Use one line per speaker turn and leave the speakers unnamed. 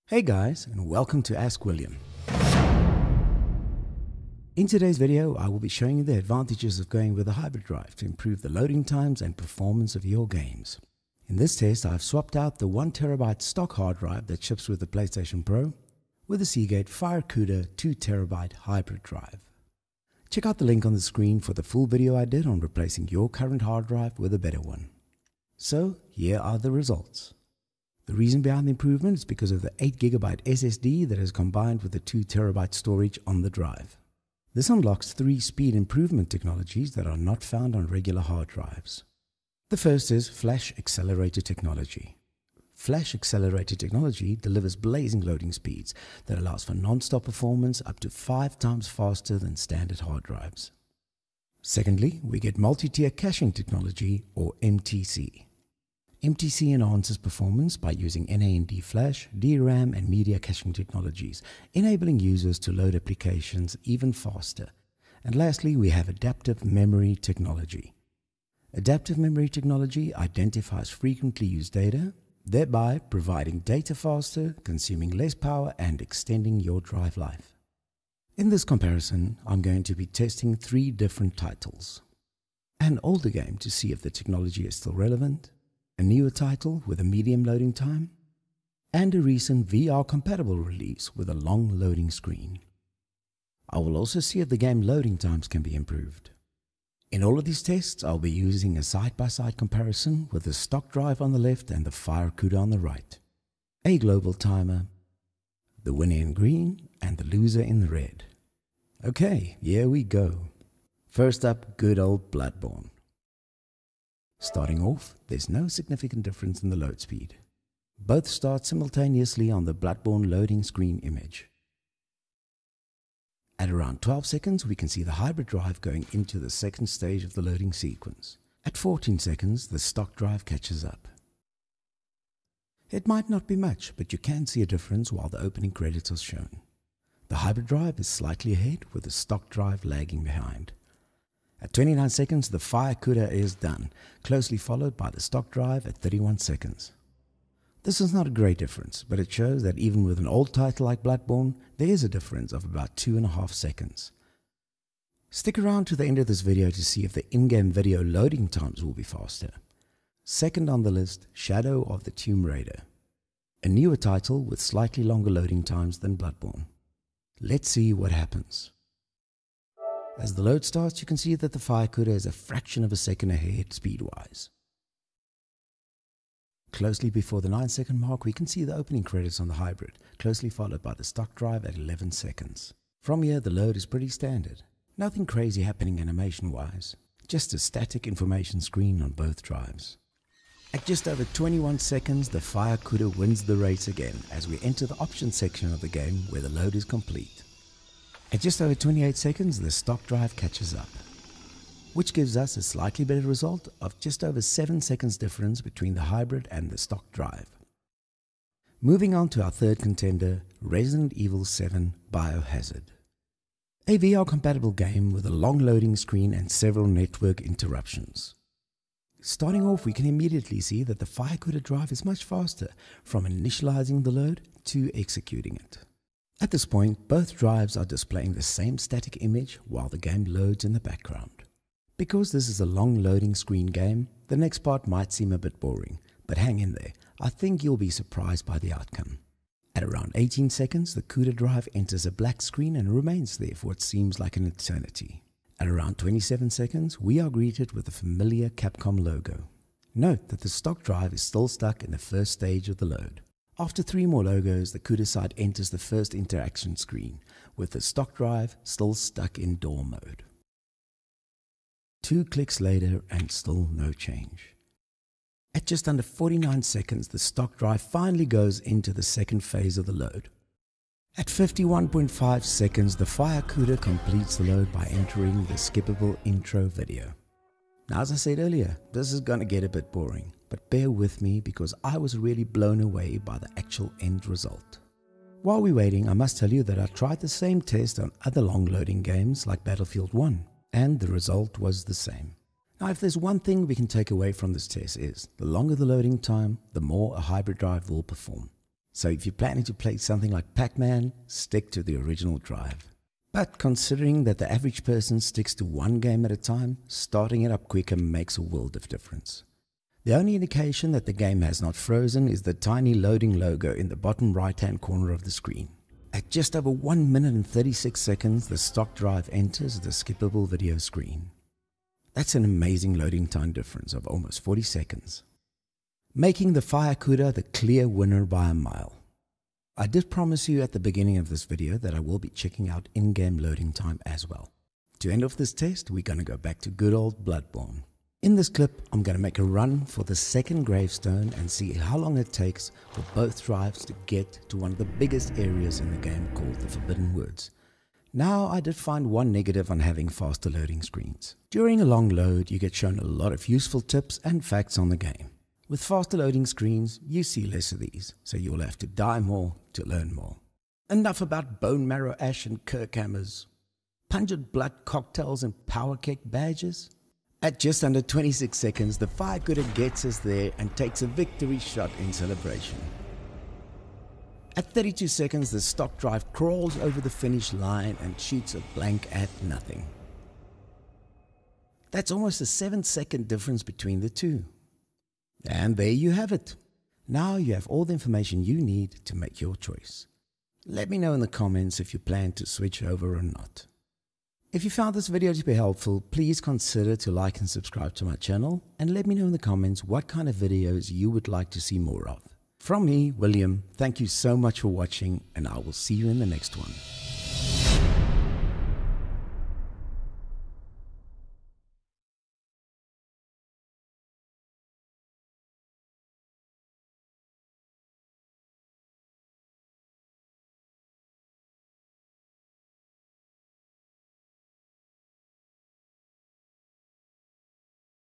Hey guys, and welcome to Ask William. In today's video, I will be showing you the advantages of going with a hybrid drive to improve the loading times and performance of your games. In this test, I've swapped out the 1TB stock hard drive that ships with the PlayStation Pro with the Seagate FireCuda 2TB hybrid drive. Check out the link on the screen for the full video I did on replacing your current hard drive with a better one. So, here are the results. The reason behind the improvement is because of the 8GB SSD that is combined with the 2TB storage on the drive. This unlocks 3 speed improvement technologies that are not found on regular hard drives. The first is Flash Accelerator Technology. Flash Accelerator Technology delivers blazing loading speeds that allows for non-stop performance up to 5 times faster than standard hard drives. Secondly, we get Multi-Tier Caching Technology, or MTC. MTC enhances performance by using NAND flash, DRAM and media caching technologies, enabling users to load applications even faster. And lastly, we have Adaptive Memory Technology. Adaptive Memory Technology identifies frequently used data, thereby providing data faster, consuming less power and extending your drive life. In this comparison, I'm going to be testing 3 different titles. An older game to see if the technology is still relevant, a newer title with a medium loading time, and a recent VR-compatible release with a long loading screen. I will also see if the game loading times can be improved. In all of these tests, I'll be using a side-by-side comparison with the stock drive on the left and the FireCuda on the right, a global timer, the winner in green and the loser in the red. Okay, here we go. First up, good old Bloodborne. Starting off, there's no significant difference in the load speed. Both start simultaneously on the Bloodborne loading screen image. At around 12 seconds, we can see the hybrid drive going into the second stage of the loading sequence. At 14 seconds, the stock drive catches up. It might not be much, but you can see a difference while the opening credits are shown. The hybrid drive is slightly ahead, with the stock drive lagging behind. At 29 seconds, the FireCuda is done, closely followed by the stock drive at 31 seconds. This is not a great difference, but it shows that even with an old title like Bloodborne, there is a difference of about 2.5 seconds. Stick around to the end of this video to see if the in-game video loading times will be faster. Second on the list, Shadow of the Tomb Raider. A newer title with slightly longer loading times than Bloodborne. Let's see what happens. As the load starts, you can see that the FireCuda is a fraction of a second ahead speed-wise. Closely before the 9-second mark, we can see the opening credits on the hybrid, closely followed by the stock drive at 11 seconds. From here, the load is pretty standard. Nothing crazy happening animation-wise, just a static information screen on both drives. At just over 21 seconds, the FireCuda wins the race again as we enter the options section of the game where the load is complete. At just over 28 seconds, the stock drive catches up, which gives us a slightly better result of just over 7 seconds difference between the hybrid and the stock drive. Moving on to our third contender, Resident Evil 7 Biohazard. A VR-compatible game with a long loading screen and several network interruptions. Starting off, we can immediately see that the FireCuda drive is much faster from initializing the load to executing it. At this point, both drives are displaying the same static image while the game loads in the background. Because this is a long loading screen game, the next part might seem a bit boring, but hang in there, I think you'll be surprised by the outcome. At around 18 seconds, the CUDA drive enters a black screen and remains there for what seems like an eternity. At around 27 seconds, we are greeted with the familiar Capcom logo. Note that the stock drive is still stuck in the first stage of the load. After 3 more logos, the CUDA side enters the first interaction screen, with the stock drive still stuck in door mode. 2 clicks later and still no change. At just under 49 seconds, the stock drive finally goes into the second phase of the load. At 51.5 seconds, the FireCuda completes the load by entering the skippable intro video. Now, as I said earlier, this is gonna get a bit boring, but bear with me because I was really blown away by the actual end result. While we're waiting, I must tell you that I tried the same test on other long loading games like Battlefield 1, and the result was the same. Now, if there's one thing we can take away from this test is, the longer the loading time, the more a hybrid drive will perform. So if you're planning to play something like Pac-Man, stick to the original drive. But considering that the average person sticks to one game at a time, starting it up quicker makes a world of difference. The only indication that the game has not frozen is the tiny loading logo in the bottom right-hand corner of the screen. At just over 1 minute and 36 seconds, the stock drive enters the skippable video screen. That's an amazing loading time difference of almost 40 seconds, making the Firecuda the clear winner by a mile. I did promise you at the beginning of this video that I will be checking out in-game loading time as well. To end off this test, we're going to go back to good old Bloodborne. In this clip, I'm going to make a run for the second gravestone and see how long it takes for both drives to get to one of the biggest areas in the game called the Forbidden Woods. Now, I did find one negative on having faster loading screens. During a long load, you get shown a lot of useful tips and facts on the game. With faster loading screens, you see less of these, so you'll have to die more to learn more. Enough about bone marrow ash and kirkhammers, pungent blood cocktails and power cake badges. At just under 26 seconds, the Firecuda gets us there and takes a victory shot in celebration. At 32 seconds, the stock drive crawls over the finish line and shoots a blank at nothing. That's almost a 7-second difference between the two. And there you have it. Now you have all the information you need to make your choice. Let me know in the comments if you plan to switch over or not. If you found this video to be helpful, please consider to like and subscribe to my channel, and let me know in the comments what kind of videos you would like to see more of. From me, William, thank you so much for watching, and I will see you in the next one.